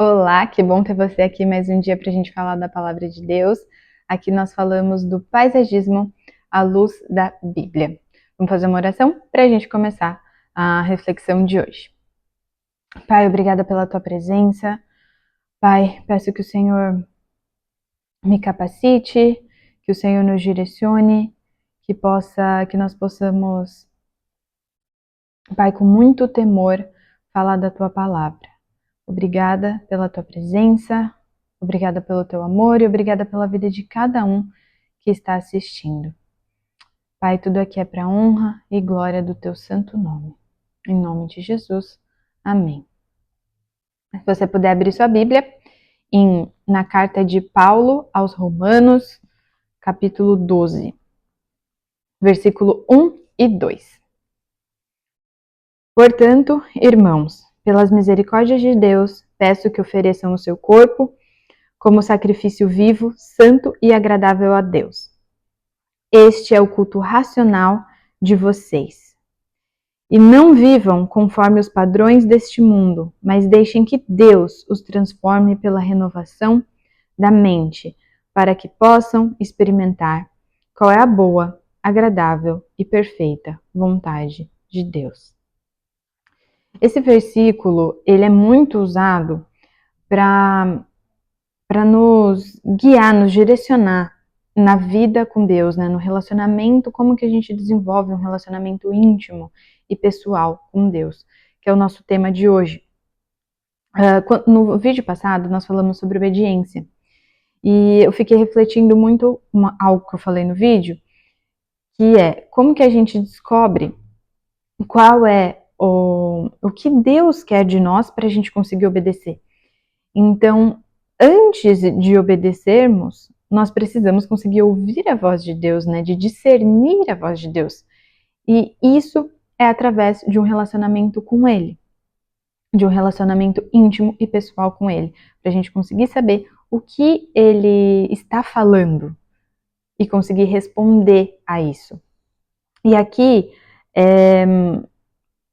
Olá, que bom ter você aqui mais um dia para a gente falar da Palavra de Deus. Aqui nós falamos do paisagismo à luz da Bíblia. Vamos fazer uma oração para a gente começar a reflexão de hoje. Pai, obrigada pela tua presença. Pai, peço que o Senhor me capacite, que o Senhor nos direcione, que nós possamos, Pai, com muito temor, falar da tua palavra. Obrigada pela tua presença, obrigada pelo teu amor e obrigada pela vida de cada um que está assistindo. Pai, tudo aqui é para a honra e glória do teu santo nome. Em nome de Jesus. Amém. Se você puder abrir sua Bíblia na carta de Paulo aos Romanos, capítulo 12, versículo 1 e 2. Portanto, irmãos, pelas misericórdias de Deus, peço que ofereçam o seu corpo como sacrifício vivo, santo e agradável a Deus. Este é o culto racional de vocês. E não vivam conforme os padrões deste mundo, mas deixem que Deus os transforme pela renovação da mente, para que possam experimentar qual é a boa, agradável e perfeita vontade de Deus. Esse versículo, ele é muito usado para nos guiar, nos direcionar na vida com Deus, né? No relacionamento, como que a gente desenvolve um relacionamento íntimo e pessoal com Deus, que é o nosso tema de hoje. No vídeo passado, nós falamos sobre obediência, e eu fiquei refletindo muito algo que eu falei no vídeo, que é como que a gente descobre qual é o que Deus quer de nós para a gente conseguir obedecer. Então, antes de obedecermos, nós precisamos conseguir ouvir a voz de Deus, né? De discernir a voz de Deus. E isso é através de um relacionamento com Ele, de um relacionamento íntimo e pessoal com Ele, para a gente conseguir saber o que Ele está falando e conseguir responder a isso. E aqui,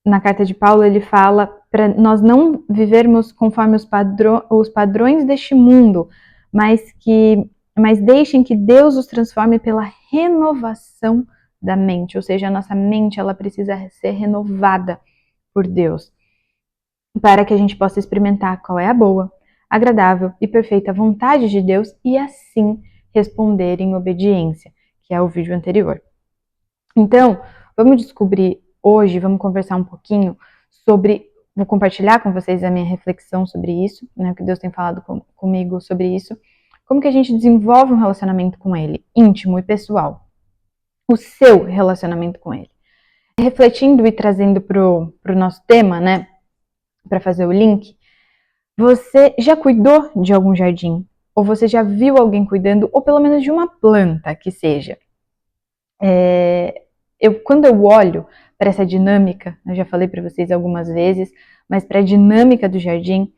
na carta de Paulo, ele fala para nós não vivermos conforme os padrões deste mundo, mas deixem que Deus os transforme pela renovação da mente, ou seja, a nossa mente ela precisa ser renovada por Deus, para que a gente possa experimentar qual é a boa, agradável e perfeita vontade de Deus e assim responder em obediência, que é o vídeo anterior. Então, vamos descobrir hoje, vamos conversar um pouquinho vou compartilhar com vocês a minha reflexão sobre isso, né, o que Deus tem falado comigo sobre isso, como que a gente desenvolve um relacionamento com Ele, íntimo e pessoal, o seu relacionamento com Ele. Refletindo e trazendo pro nosso tema, né, para fazer o link, você já cuidou de algum jardim? Ou você já viu alguém cuidando, ou pelo menos de uma planta que seja? Quando eu olho para essa dinâmica, eu já falei para vocês algumas vezes, mas para a dinâmica do jardim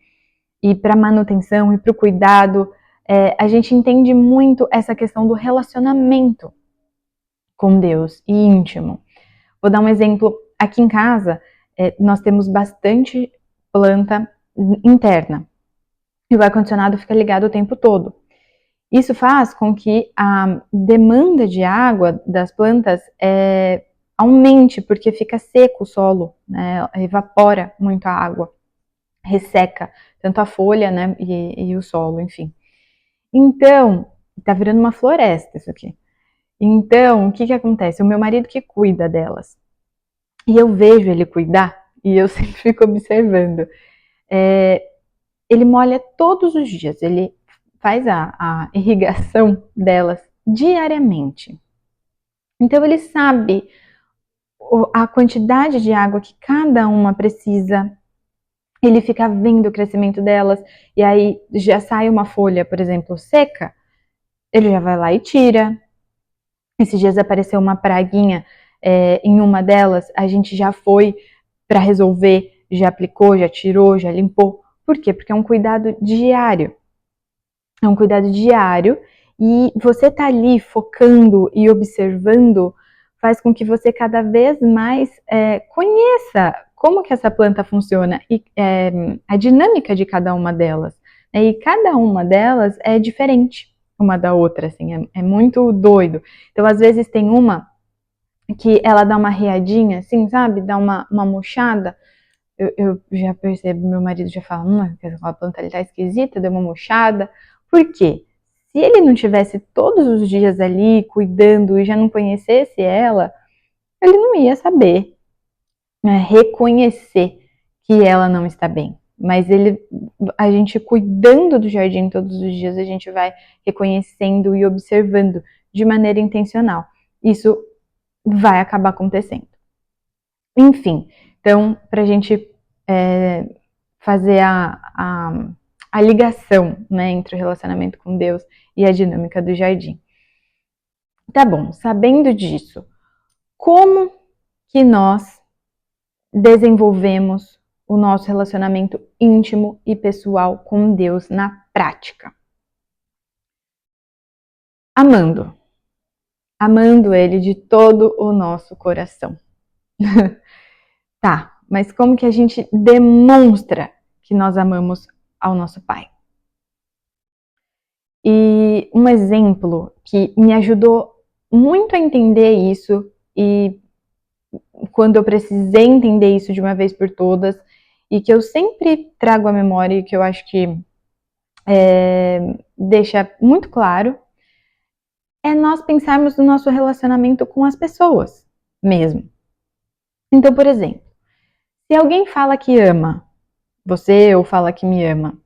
e para a manutenção e para o cuidado, a gente entende muito essa questão do relacionamento com Deus e íntimo. Vou dar um exemplo. Aqui em casa, nós temos bastante planta interna e o ar-condicionado fica ligado o tempo todo. Isso faz com que a demanda de água das plantas aumente, porque fica seco o solo, né? Evapora muito a água, resseca tanto a folha, né, e o solo, enfim. Então, tá virando uma floresta isso aqui. Então, o que acontece? O meu marido que cuida delas, e eu vejo ele cuidar, e eu sempre fico observando. Ele molha todos os dias, ele faz a irrigação delas diariamente. Então ele sabe a quantidade de água que cada uma precisa. Ele fica vendo o crescimento delas e aí já sai uma folha, por exemplo, seca, ele já vai lá e tira. Esses dias apareceu uma praguinha em uma delas, a gente já foi para resolver, já aplicou, já tirou, já limpou. Por quê? Porque é um cuidado diário. É um cuidado diário e você tá ali focando e observando faz com que você cada vez mais conheça como que essa planta funciona e a dinâmica de cada uma delas. E cada uma delas é diferente uma da outra, assim, é muito doido. Então, às vezes tem uma que ela dá uma riadinha, assim, sabe? Dá uma murchada. Eu já percebo, meu marido já fala, aquela planta ali tá esquisita, deu uma murchada. Por quê? Se ele não tivesse todos os dias ali cuidando e já não conhecesse ela, ele não ia saber, né, reconhecer que ela não está bem. Mas a gente cuidando do jardim todos os dias, a gente vai reconhecendo e observando de maneira intencional. Isso vai acabar acontecendo. Enfim, então, para a gente fazer a ligação, né, entre o relacionamento com Deus e a dinâmica do jardim. Tá bom, sabendo disso, como que nós desenvolvemos o nosso relacionamento íntimo e pessoal com Deus na prática? Amando. Amando Ele de todo o nosso coração. Tá, mas como que a gente demonstra que nós amamos ao nosso Pai? E um exemplo que me ajudou muito a entender isso, e quando eu precisei entender isso de uma vez por todas, e que eu sempre trago à memória e que eu acho que deixa muito claro, é nós pensarmos no nosso relacionamento com as pessoas mesmo. Então, por exemplo, se alguém fala que ama você ou fala que me ama,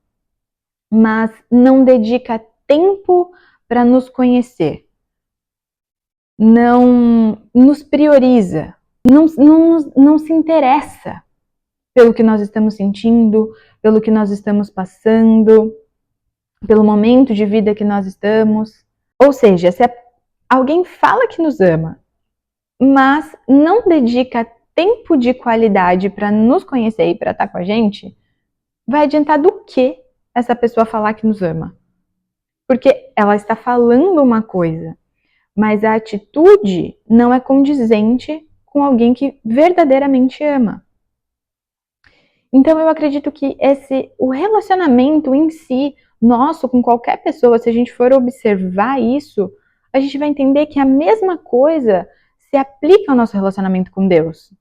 mas não dedica tempo para nos conhecer, não nos prioriza, não se interessa pelo que nós estamos sentindo, pelo que nós estamos passando, pelo momento de vida que nós estamos. Ou seja, se alguém fala que nos ama, mas não dedica tempo de qualidade para nos conhecer e para estar com a gente, vai adiantar do que essa pessoa falar que nos ama? Porque ela está falando uma coisa, mas a atitude não é condizente com alguém que verdadeiramente ama. Então eu acredito que o relacionamento em si, nosso com qualquer pessoa, se a gente for observar isso, a gente vai entender que a mesma coisa se aplica ao nosso relacionamento com Deus.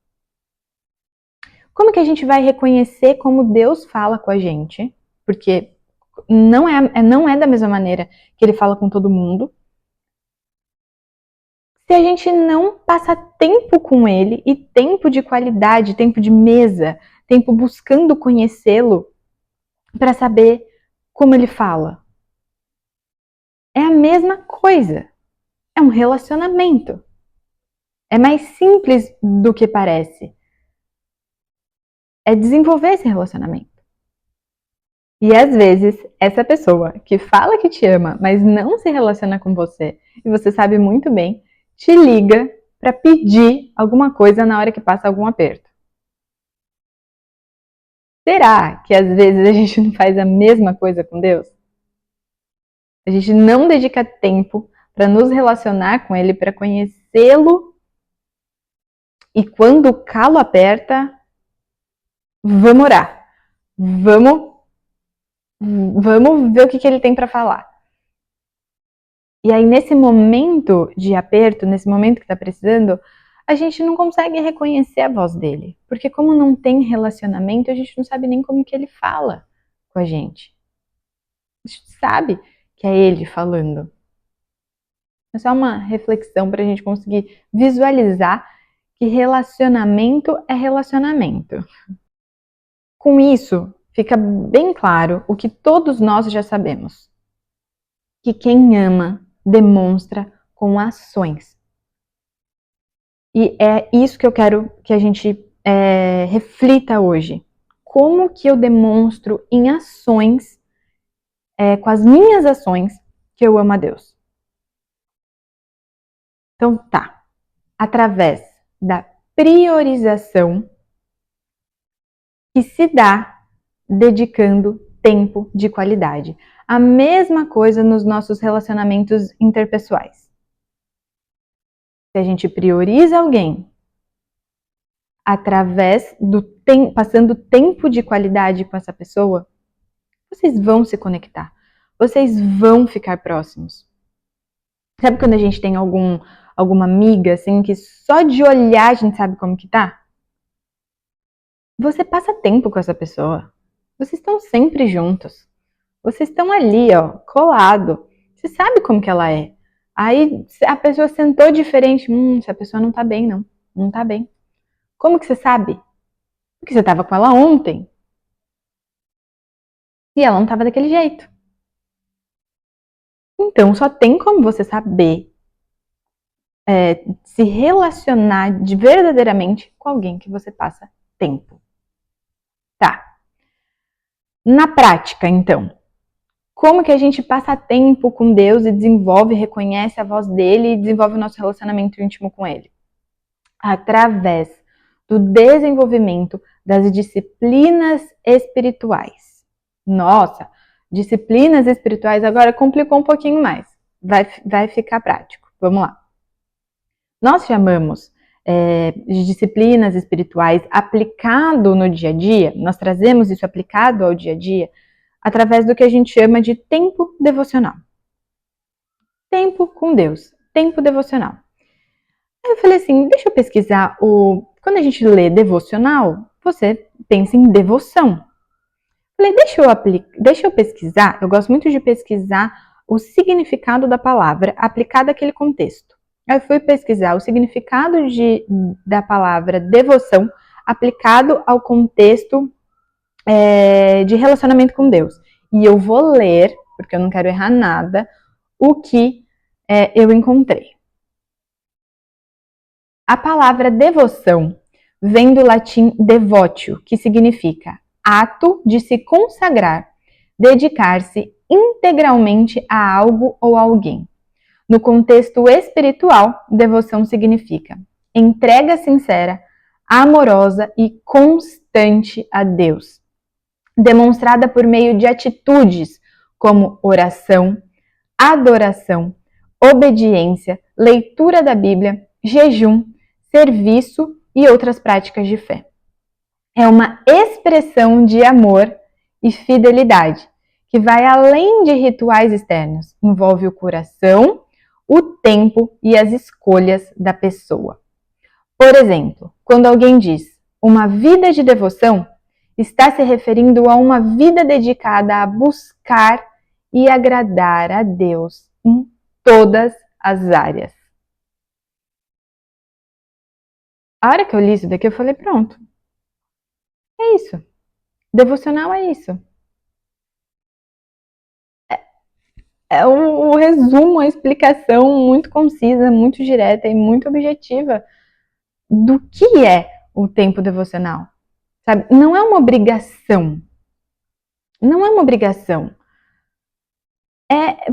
Como que a gente vai reconhecer como Deus fala com a gente? Porque não é da mesma maneira que Ele fala com todo mundo. Se a gente não passa tempo com Ele, e tempo de qualidade, tempo de mesa, tempo buscando conhecê-lo para saber como Ele fala. É a mesma coisa. É um relacionamento. É mais simples do que parece. É desenvolver esse relacionamento. E às vezes, essa pessoa que fala que te ama, mas não se relaciona com você, e você sabe muito bem, te liga para pedir alguma coisa na hora que passa algum aperto. Será que às vezes a gente não faz a mesma coisa com Deus? A gente não dedica tempo para nos relacionar com Ele, para conhecê-lo, e quando o calo aperta, vamos orar. Vamos ver o que Ele tem para falar. E aí, nesse momento de aperto, nesse momento que está precisando, a gente não consegue reconhecer a voz dele. Porque como não tem relacionamento, a gente não sabe nem como que ele fala com a gente. A gente sabe que é ele falando. É só uma reflexão para a gente conseguir visualizar que relacionamento é relacionamento. Com isso, fica bem claro o que todos nós já sabemos. Que quem ama demonstra com ações. E é isso que eu quero que a gente reflita hoje. Como que eu demonstro em ações, com as minhas ações, que eu amo a Deus? Então tá, através da priorização que se dá dedicando tempo de qualidade. A mesma coisa nos nossos relacionamentos interpessoais. Se a gente prioriza alguém através passando tempo de qualidade com essa pessoa, vocês vão se conectar. Vocês vão ficar próximos. Sabe quando a gente tem alguma amiga, assim, que só de olhar a gente sabe como que tá? Você passa tempo com essa pessoa. Vocês estão sempre juntos. Vocês estão ali, ó, colado. Você sabe como que ela é. Aí a pessoa sentou diferente. Essa pessoa não tá bem, não. Não tá bem. Como que você sabe? Porque você tava com ela ontem. E ela não tava daquele jeito. Então, só tem como você saber se relacionar verdadeiramente com alguém que você passa tempo. Tá. Na prática, então, como que a gente passa tempo com Deus e desenvolve, reconhece a voz dele e desenvolve o nosso relacionamento íntimo com ele? Através do desenvolvimento das disciplinas espirituais. Nossa, disciplinas espirituais agora complicou um pouquinho mais. Vai ficar prático. Vamos lá. Nós chamamos de disciplinas espirituais aplicado no dia a dia, nós trazemos isso aplicado ao dia a dia, através do que a gente chama de tempo devocional. Tempo com Deus, tempo devocional. Aí eu falei assim, deixa eu pesquisar quando a gente lê devocional, você pensa em devoção. Falei, deixa eu pesquisar, eu gosto muito de pesquisar o significado da palavra aplicado àquele contexto. Aí eu fui pesquisar o significado da palavra devoção aplicado ao contexto de relacionamento com Deus. E eu vou ler, porque eu não quero errar nada, o que eu encontrei. A palavra devoção vem do latim devotio, que significa ato de se consagrar, dedicar-se integralmente a algo ou alguém. No contexto espiritual, devoção significa entrega sincera, amorosa e constante a Deus, demonstrada por meio de atitudes como oração, adoração, obediência, leitura da Bíblia, jejum, serviço e outras práticas de fé. É uma expressão de amor e fidelidade que vai além de rituais externos, envolve o coração, o tempo e as escolhas da pessoa. Por exemplo, quando alguém diz uma vida de devoção, está se referindo a uma vida dedicada a buscar e agradar a Deus em todas as áreas. A hora que eu li isso daqui, eu falei, pronto. É isso. Devocional é isso. É o resumo, a explicação muito concisa, muito direta e muito objetiva do que é o tempo devocional. Sabe? Não é uma obrigação. Não é uma obrigação.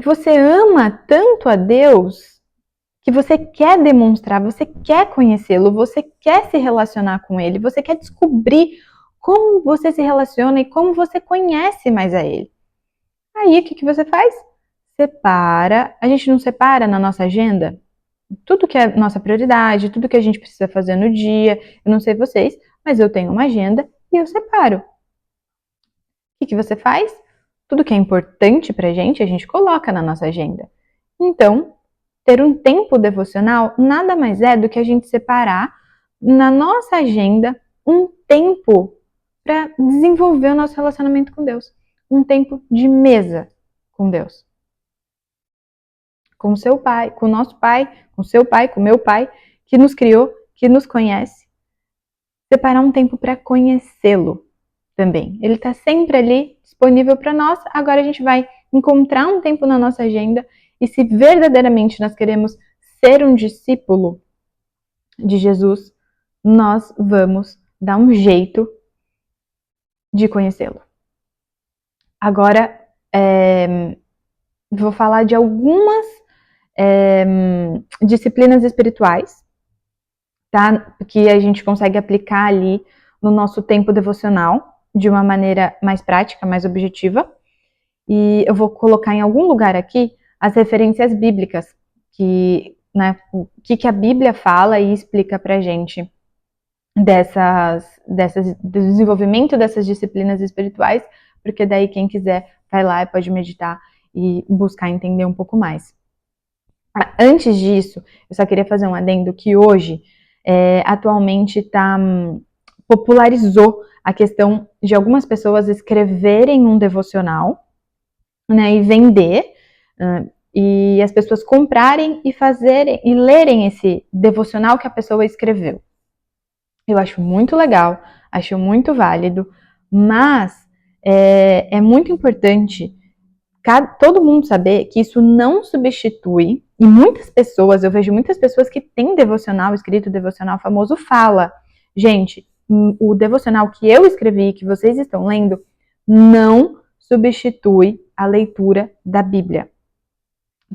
Você ama tanto a Deus que você quer demonstrar, você quer conhecê-lo, você quer se relacionar com ele, você quer descobrir como você se relaciona e como você conhece mais a ele. Aí, o que você faz? Separa. A gente não separa na nossa agenda tudo que é nossa prioridade, tudo que a gente precisa fazer no dia. Eu não sei vocês, mas eu tenho uma agenda e eu separo. O que você faz? Tudo que é importante pra gente, a gente coloca na nossa agenda. Então, ter um tempo devocional nada mais é do que a gente separar na nossa agenda um tempo para desenvolver o nosso relacionamento com Deus. Um tempo de mesa com Deus. Com o seu pai, com o nosso pai, com o seu pai, com o meu pai, que nos criou, que nos conhece. Separar um tempo para conhecê-lo também. Ele está sempre ali, disponível para nós. Agora a gente vai encontrar um tempo na nossa agenda e se verdadeiramente nós queremos ser um discípulo de Jesus, nós vamos dar um jeito de conhecê-lo. Agora, vou falar de algumas disciplinas espirituais, tá? Que a gente consegue aplicar ali no nosso tempo devocional de uma maneira mais prática, mais objetiva. E eu vou colocar em algum lugar aqui as referências bíblicas, o que a Bíblia fala e explica pra gente do desenvolvimento dessas disciplinas espirituais porque daí quem quiser vai lá e pode meditar e buscar entender um pouco mais. Antes disso, eu só queria fazer um adendo que hoje, atualmente, popularizou a questão de algumas pessoas escreverem um devocional, né, e vender, e as pessoas comprarem e fazerem e lerem esse devocional que a pessoa escreveu. Eu acho muito legal, acho muito válido, mas é muito importante todo mundo saber que isso não substitui, e muitas pessoas, eu vejo muitas pessoas que têm devocional escrito, devocional famoso, fala, gente, o devocional que eu escrevi, que vocês estão lendo, não substitui a leitura da Bíblia,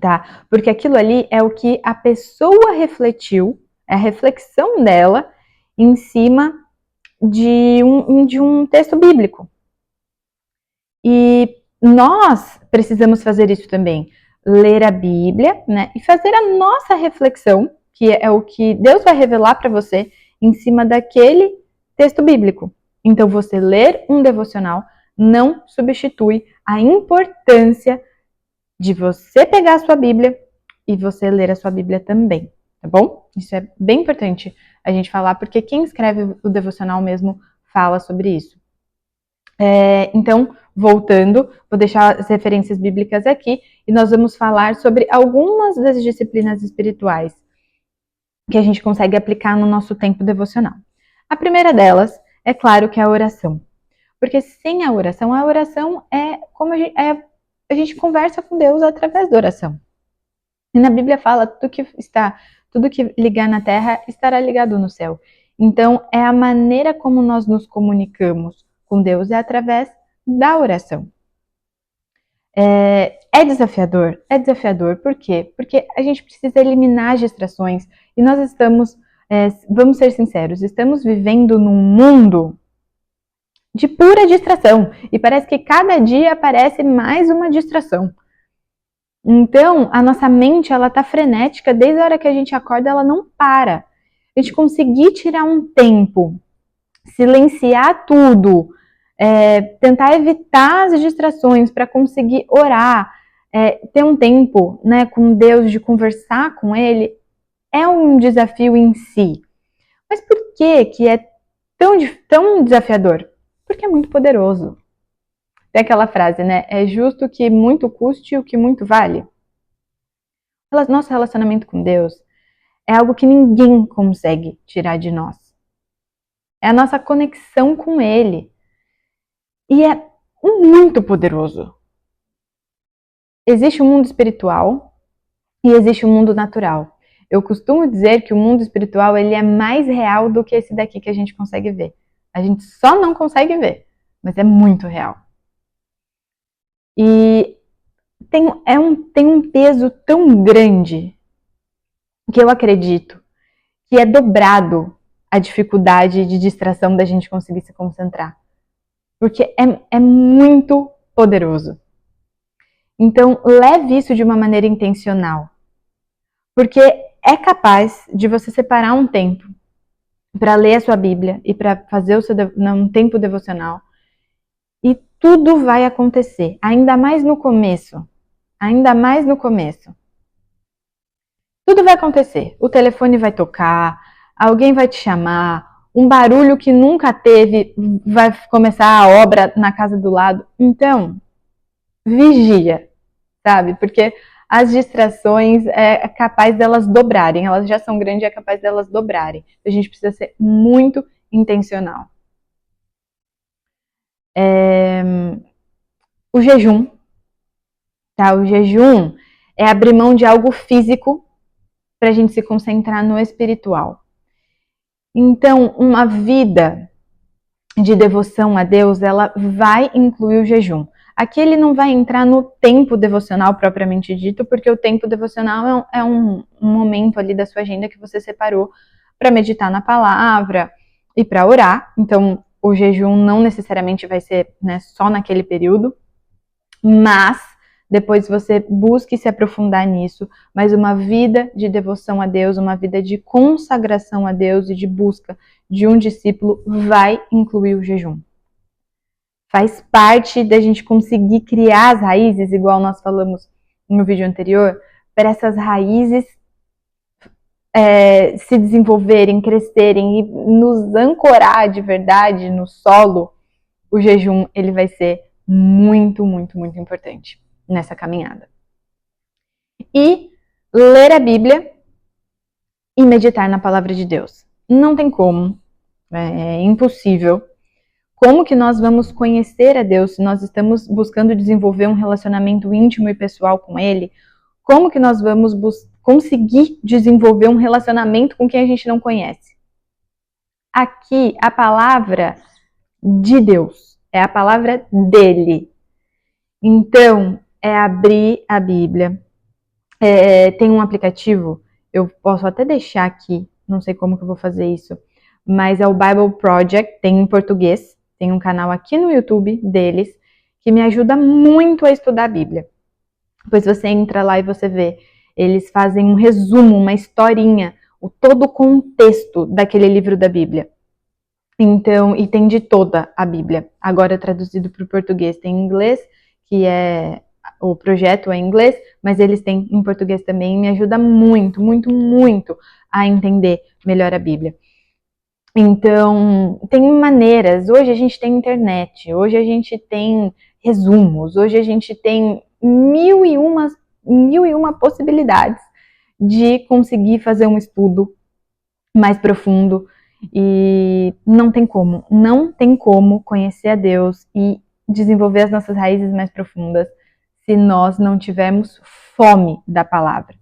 tá? Porque aquilo ali é o que a pessoa refletiu, é a reflexão dela em cima de um texto bíblico. E nós precisamos fazer isso também, ler a Bíblia, né, e fazer a nossa reflexão, que é o que Deus vai revelar para você em cima daquele texto bíblico. Então, você ler um devocional não substitui a importância de você pegar a sua Bíblia e você ler a sua Bíblia também, tá bom? Isso é bem importante a gente falar, porque quem escreve o devocional mesmo fala sobre isso. Então, voltando, vou deixar as referências bíblicas aqui e nós vamos falar sobre algumas das disciplinas espirituais que a gente consegue aplicar no nosso tempo devocional. A primeira delas, é claro, que é a oração. Porque sem a oração é como a gente conversa com Deus através da oração. E na Bíblia fala, tudo que ligar na terra estará ligado no céu. Então, é a maneira como nós nos comunicamos com Deus é através da oração. É desafiador? É desafiador. Por quê? Porque a gente precisa eliminar as distrações. E nós estamos, vamos ser sinceros, estamos vivendo num mundo de pura distração. E parece que cada dia aparece mais uma distração. Então, a nossa mente, ela tá frenética, desde a hora que a gente acorda, ela não para. A gente conseguir tirar um tempo, silenciar tudo, tentar evitar as distrações para conseguir orar, ter um tempo, né, com Deus, de conversar com Ele, é um desafio em si. Mas por que é tão desafiador? Porque é muito poderoso. Tem aquela frase, né? É justo que muito custe o que muito vale. Nosso relacionamento com Deus é algo que ninguém consegue tirar de nós. É a nossa conexão com Ele. E é muito poderoso. Existe um mundo espiritual e existe um mundo natural. Eu costumo dizer que o mundo espiritual ele é mais real do que esse daqui que a gente consegue ver. A gente só não consegue ver, mas é muito real. E tem um peso tão grande que eu acredito que é dobrado a dificuldade de distração da gente conseguir se concentrar. Porque é muito poderoso. Então, leve isso de uma maneira intencional. Porque é capaz de você separar um tempo para ler a sua Bíblia e para fazer um tempo devocional. E tudo vai acontecer, ainda mais no começo. Ainda mais no começo. Tudo vai acontecer. O telefone vai tocar, alguém vai te chamar, um barulho que nunca teve vai começar a obra na casa do lado. Então, vigia, sabe? Porque as distrações é capaz delas dobrarem. Elas já são grandes, é capaz delas dobrarem. A gente precisa ser muito intencional. O jejum, tá? O jejum é abrir mão de algo físico para a gente se concentrar no espiritual. Então, uma vida de devoção a Deus, ela vai incluir o jejum. Aqui ele não vai entrar no tempo devocional propriamente dito, porque o tempo devocional é um momento ali da sua agenda que você separou para meditar na palavra e para orar. Então, o jejum não necessariamente vai ser, né, só naquele período, mas depois você busque se aprofundar nisso, mas uma vida de devoção a Deus, uma vida de consagração a Deus e de busca de um discípulo vai incluir o jejum. Faz parte da gente conseguir criar as raízes, igual nós falamos no vídeo anterior, para essas raízes se desenvolverem, crescerem e nos ancorar de verdade no solo. O jejum ele vai ser muito, muito, muito importante nessa caminhada. E ler a Bíblia e meditar na palavra de Deus. Não tem como, é impossível. Como que nós vamos conhecer a Deus se nós estamos buscando desenvolver um relacionamento íntimo e pessoal com Ele? Como que nós vamos conseguir desenvolver um relacionamento com quem a gente não conhece? Aqui, a palavra de Deus, é a palavra dele. Então, é abrir a Bíblia. Tem um aplicativo, eu posso até deixar aqui, não sei como que eu vou fazer isso, mas é o Bible Project, tem em português, tem um canal aqui no YouTube deles, que me ajuda muito a estudar a Bíblia. Depois você entra lá e você vê, eles fazem um resumo, uma historinha, todo o contexto daquele livro da Bíblia. Então, e tem de toda a Bíblia, agora traduzido para o português, tem em inglês, que o projeto é em inglês, mas eles têm em português também, me ajuda muito, muito, muito a entender melhor a Bíblia. Então, tem maneiras, hoje a gente tem internet, hoje a gente tem resumos, hoje a gente tem mil e uma possibilidades de conseguir fazer um estudo mais profundo e não tem como conhecer a Deus e desenvolver as nossas raízes mais profundas se nós não tivermos fome da palavra.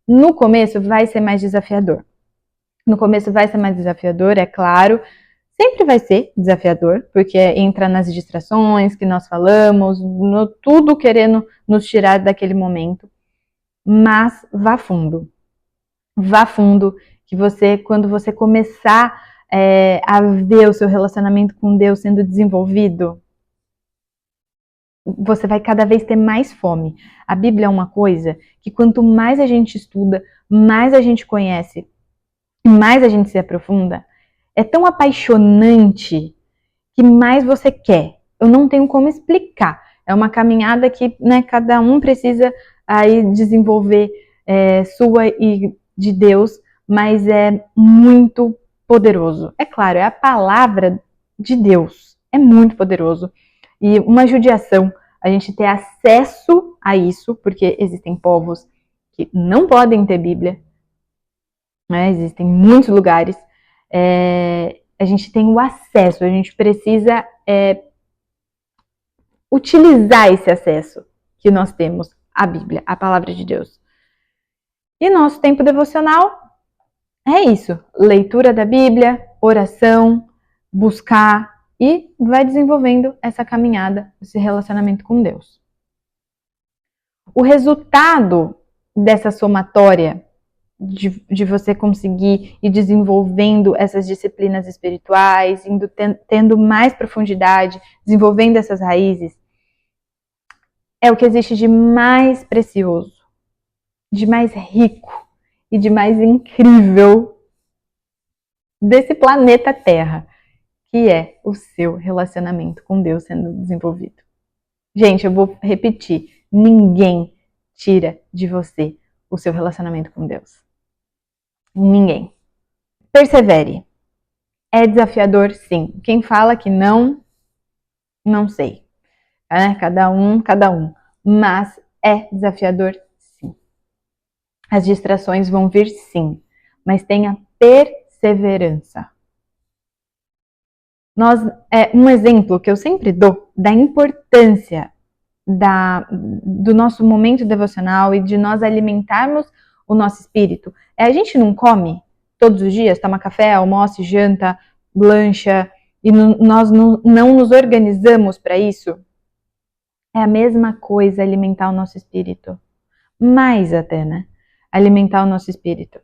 No começo vai ser mais desafiador. É claro. Sempre vai ser desafiador, porque entra nas distrações que nós falamos, tudo querendo nos tirar daquele momento. Mas vá fundo. Vá fundo, que quando você começar a ver o seu relacionamento com Deus sendo desenvolvido, você vai cada vez ter mais fome. A Bíblia é uma coisa que quanto mais a gente estuda, mais a gente conhece, mais a gente se aprofunda, é tão apaixonante que mais você quer. Eu não tenho como explicar. É uma caminhada que, né, cada um precisa aí desenvolver sua e de Deus, mas é muito poderoso. É claro, é a palavra de Deus. É muito poderoso. E uma judiação a gente ter acesso a isso, porque existem povos que não podem ter Bíblia, né? Existem muitos lugares. A gente tem o acesso, a gente precisa utilizar esse acesso que nós temos à Bíblia, à palavra de Deus. E nosso tempo devocional é isso, leitura da Bíblia, oração, buscar e vai desenvolvendo essa caminhada, esse relacionamento com Deus. O resultado dessa somatória de você conseguir ir desenvolvendo essas disciplinas espirituais, tendo mais profundidade, desenvolvendo essas raízes, é o que existe de mais precioso, de mais rico e de mais incrível desse planeta Terra, que é o seu relacionamento com Deus sendo desenvolvido. Gente, eu vou repetir, ninguém tira de você o seu relacionamento com Deus. Ninguém. Persevere. É desafiador, sim. Quem fala que não sei. Cada um. Mas é desafiador, sim. As distrações vão vir, sim. Mas tenha perseverança. Um exemplo que eu sempre dou da importância do nosso momento devocional e de nós alimentarmos o nosso espírito. A gente não come todos os dias, toma café, almoça, janta, lancha, e nós não nos organizamos para isso. É a mesma coisa alimentar o nosso espírito. Mais até, né? Alimentar o nosso espírito.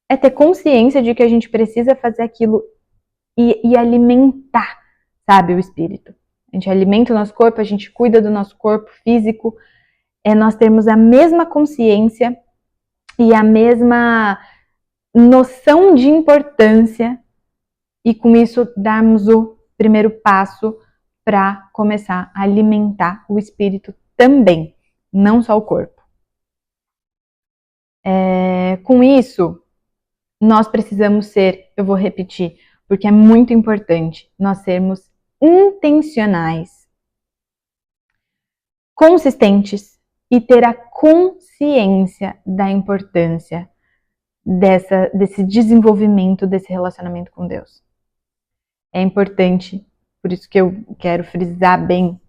É ter consciência de que a gente precisa fazer aquilo e alimentar, sabe, o espírito. A gente alimenta o nosso corpo, a gente cuida do nosso corpo físico. Nós temos a mesma consciência e a mesma noção de importância e com isso darmos o primeiro passo para começar a alimentar o espírito também, não só o corpo. Com isso, nós precisamos ser, eu vou repetir, porque é muito importante nós sermos intencionais, consistentes e ter a consciência da importância desse desenvolvimento desse relacionamento com Deus. É importante, por isso que eu quero frisar bem,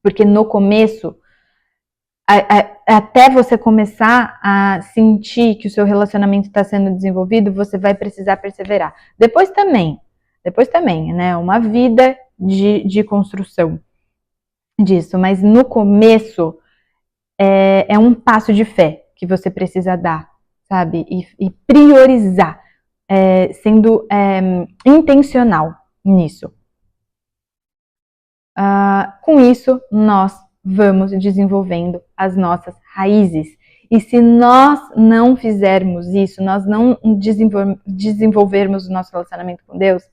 porque no começo, até você começar a sentir que o seu relacionamento está sendo desenvolvido, você vai precisar perseverar. Depois também, né? Uma vida de construção disso, mas no começo é um passo de fé que você precisa dar, sabe? E priorizar, sendo intencional nisso. Com isso, nós vamos desenvolvendo as nossas raízes. E se nós não fizermos isso, nós não desenvolvermos o nosso relacionamento com Deus,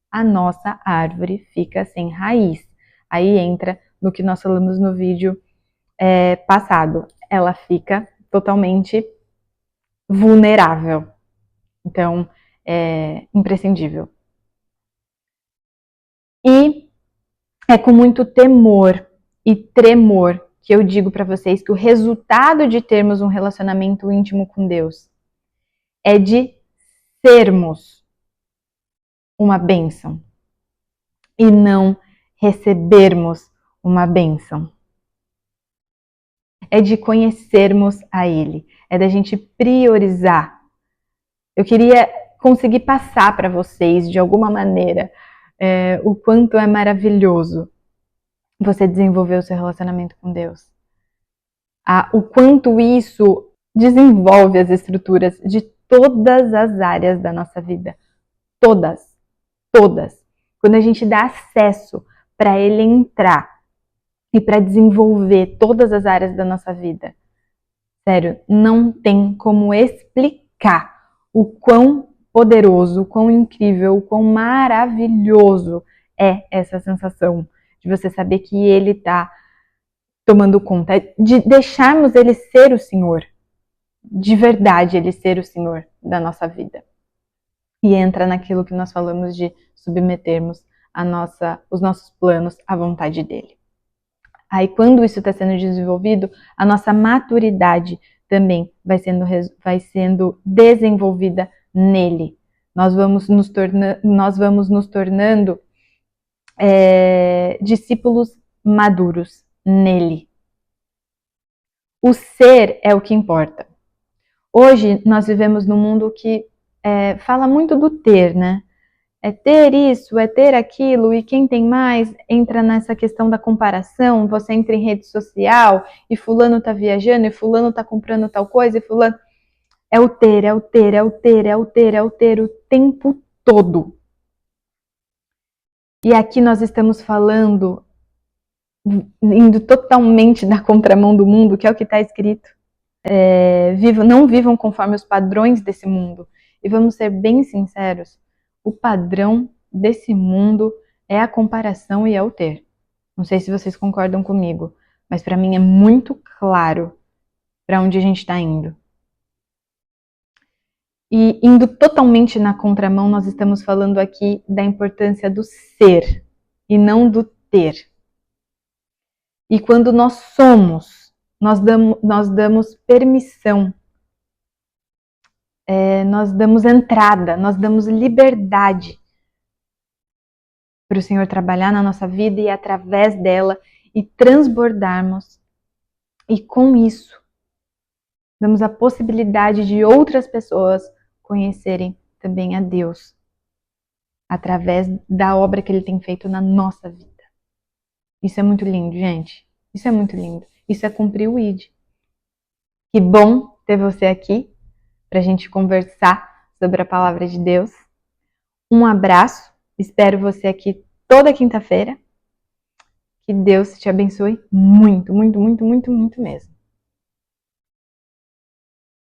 a nossa árvore fica sem raiz. Aí entra no que nós falamos no vídeo passado. Ela fica totalmente vulnerável. Então, é imprescindível. E é com muito temor e tremor que eu digo para vocês que o resultado de termos um relacionamento íntimo com Deus é de sermos uma bênção e não recebermos uma bênção. É de conhecermos a Ele, é da gente priorizar. Eu queria conseguir passar para vocês, de alguma maneira, o quanto é maravilhoso você desenvolver o seu relacionamento com Deus. O quanto isso desenvolve as estruturas de todas as áreas da nossa vida. Todas. Quando a gente dá acesso para ele entrar e para desenvolver todas as áreas da nossa vida. Sério, não tem como explicar o quão poderoso, o quão incrível, o quão maravilhoso é essa sensação de você saber que ele está tomando conta, de deixarmos ele ser o Senhor, de verdade ele ser o Senhor da nossa vida. E entra naquilo que nós falamos de submetermos os nossos planos à vontade dele. Aí quando isso está sendo desenvolvido, a nossa maturidade também vai sendo desenvolvida nele. Nós vamos nos tornando discípulos maduros nele. O ser é o que importa. Hoje nós vivemos num mundo que fala muito do ter, né? É ter isso, é ter aquilo, e quem tem mais entra nessa questão da comparação. Você entra em rede social e fulano tá viajando, e fulano tá comprando tal coisa, e fulano... É o ter o tempo todo. E aqui nós estamos falando, indo totalmente na contramão do mundo, que é o que está escrito. Não vivam conforme os padrões desse mundo. E vamos ser bem sinceros, o padrão desse mundo é a comparação e é o ter. Não sei se vocês concordam comigo, mas para mim é muito claro para onde a gente está indo. E indo totalmente na contramão, nós estamos falando aqui da importância do ser e não do ter. E quando nós somos, nós damos permissão, nós damos entrada, nós damos liberdade para o Senhor trabalhar na nossa vida e através dela e transbordarmos. E com isso, damos a possibilidade de outras pessoas conhecerem também a Deus através da obra que Ele tem feito na nossa vida. Isso é muito lindo, gente. Isso é muito lindo. Isso é cumprir o ID. Que bom ter você aqui para a gente conversar sobre a palavra de Deus. Um abraço. Espero você aqui toda quinta-feira. Que Deus te abençoe muito, muito, muito, muito, muito mesmo.